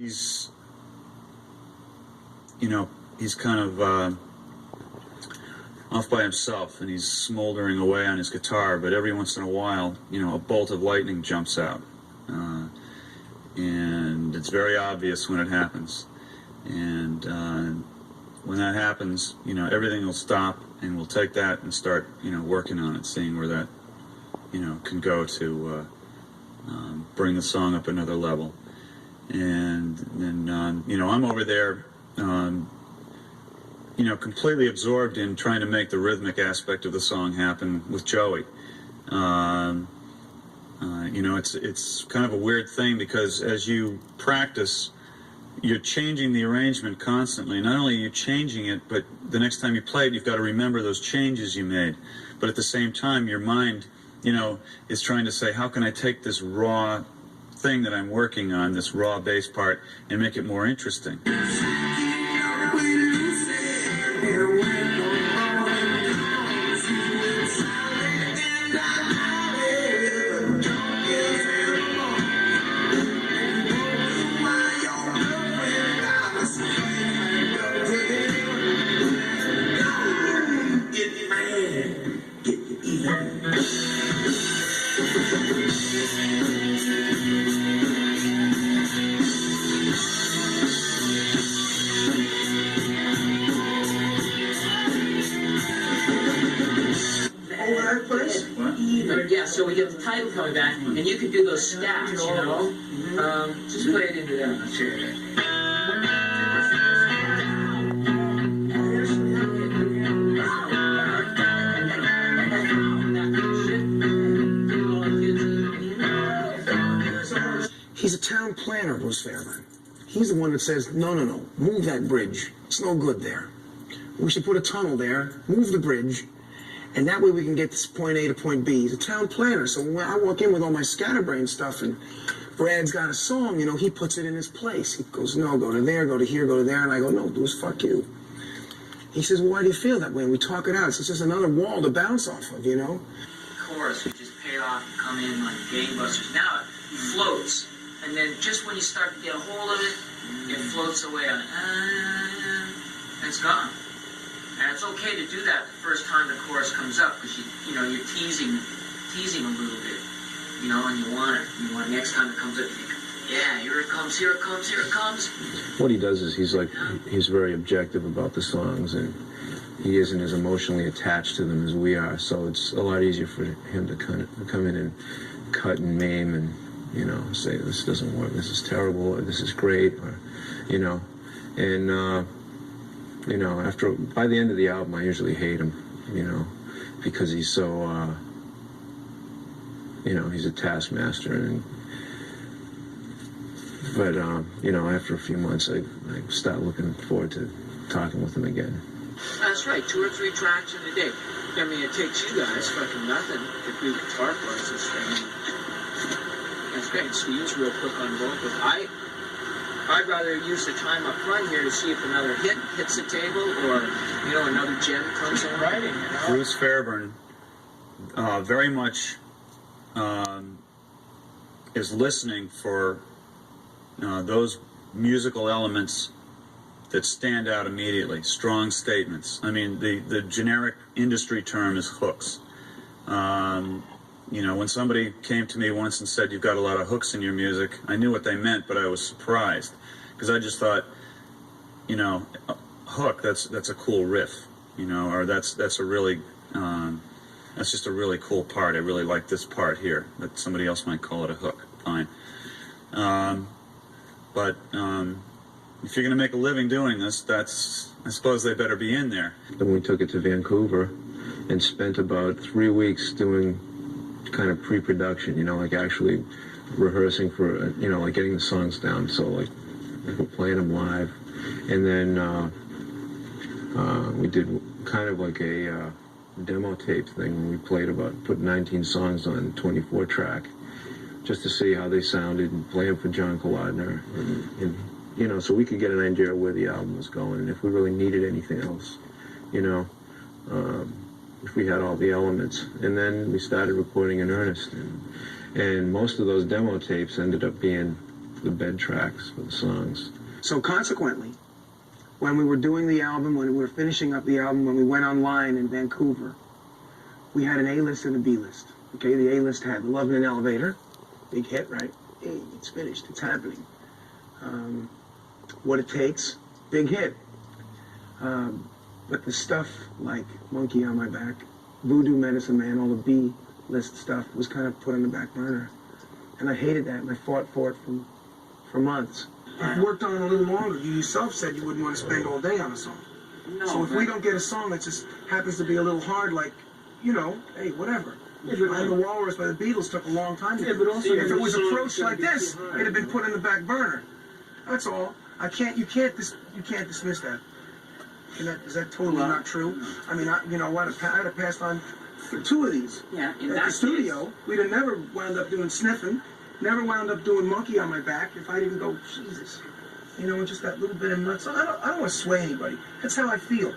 He's, he's kind of off by himself, and he's smoldering away on his guitar, but every once in a while, a bolt of lightning jumps out. And it's very obvious when it happens. And when that happens, everything will stop, and we'll take that and start, working on it, seeing where that, can go to bring the song up another level. And then, I'm over there, completely absorbed in trying to make the rhythmic aspect of the song happen with Joey. It's kind of a weird thing, because as you practice, you're changing the arrangement constantly. Not only are you changing it, but the next time you play it, you've got to remember those changes you made. But at the same time, your mind, is trying to say, how can I take this raw thing that I'm working on, this raw bass part, and make it more interesting? Yeah, so we get the title coming back, and you can do those stats, just play it into that. He's a town planner, Bruce Fairburn. He's the one that says, no, move that bridge. It's no good there. We should put a tunnel there, move the bridge, and that way we can get this point A to point B. He's a town planner, so when I walk in with all my scatterbrain stuff and Brad's got a song, he puts it in his place. He goes, no, go to there, go to here, go to there, and I go, no, Bruce, fuck you. He says, well, why do you feel that way? And we talk it out. It's just another wall to bounce off of, The chorus, we just pay off and come in like gangbusters. Now it floats, and then just when you start to get a hold of it, it floats away on it, and it's gone. And it's okay to do that the first time the chorus comes up, because you're teasing a little bit, and you want it. You want next time it comes up, you think, yeah, here it comes, here it comes, here it comes. What he does is he's very objective about the songs, and he isn't as emotionally attached to them as we are. So it's a lot easier for him to come in and cut and maim and say this doesn't work, this is terrible, or this is great, or and. By the end of the album, I usually hate him, because he's so, he's a taskmaster. But after a few months, I start looking forward to talking with him again. That's right, 2 or 3 tracks in a day. I mean, it takes you guys fucking nothing to do guitar parts this thing. That's great. Steve's real quick on vocals. I'd rather use the time up front here to see if another hit hits the table, or another gem comes in writing. Bruce Fairburn very much is listening for those musical elements that stand out immediately, strong statements. I mean, the generic industry term is hooks. When somebody came to me once and said, you've got a lot of hooks in your music, I knew what they meant, but I was surprised. Because I just thought, a hook, that's a cool riff, or that's a really, that's just a really cool part. I really like this part here. That somebody else might call it a hook. Fine. But if you're going to make a living doing this, I suppose they better be in there. Then we took it to Vancouver and spent about 3 weeks doing kind of pre-production, actually rehearsing for, like getting the songs down. So we're playing them live. And then we did kind of like a demo tape thing when we put 19 songs on 24 track, just to see how they sounded and play them for John Kolodner. And so we could get an idea of where the album was going and if we really needed anything else, if we had all the elements. And then we started recording in earnest. And most of those demo tapes ended up being the bed tracks for the songs. So consequently, when we were doing the album, when we were finishing up the album, when we went online in Vancouver, we had an A-list and a B-list. Okay, the A-list had Love in an Elevator, big hit, right? Hey, it's finished, it's happening. What It Takes, big hit. But the stuff like Monkey on My Back, Voodoo Medicine Man, all the B-list stuff was kind of put on the back burner. And I hated that, and I fought for it for months. If you worked on it a little longer, you yourself said you wouldn't want to spend all day on a song. No, So if we don't get a song that just happens to be a little hard, like, you know, hey, whatever. I'm the Walrus by the Beatles took a long time to do. but also if it was the song approached is like gonna be this, too hard. it'd have been put in the back burner. That's all. You can't dismiss that. Is that totally not true? I mean, I'd have passed on for two of these. Yeah, in At that the studio, we'd have never wound up doing Sniffing, never wound up doing Monkey on My Back if I didn't go, Jesus. You know, just that little bit of nuts. I don't want to sway anybody. That's how I feel.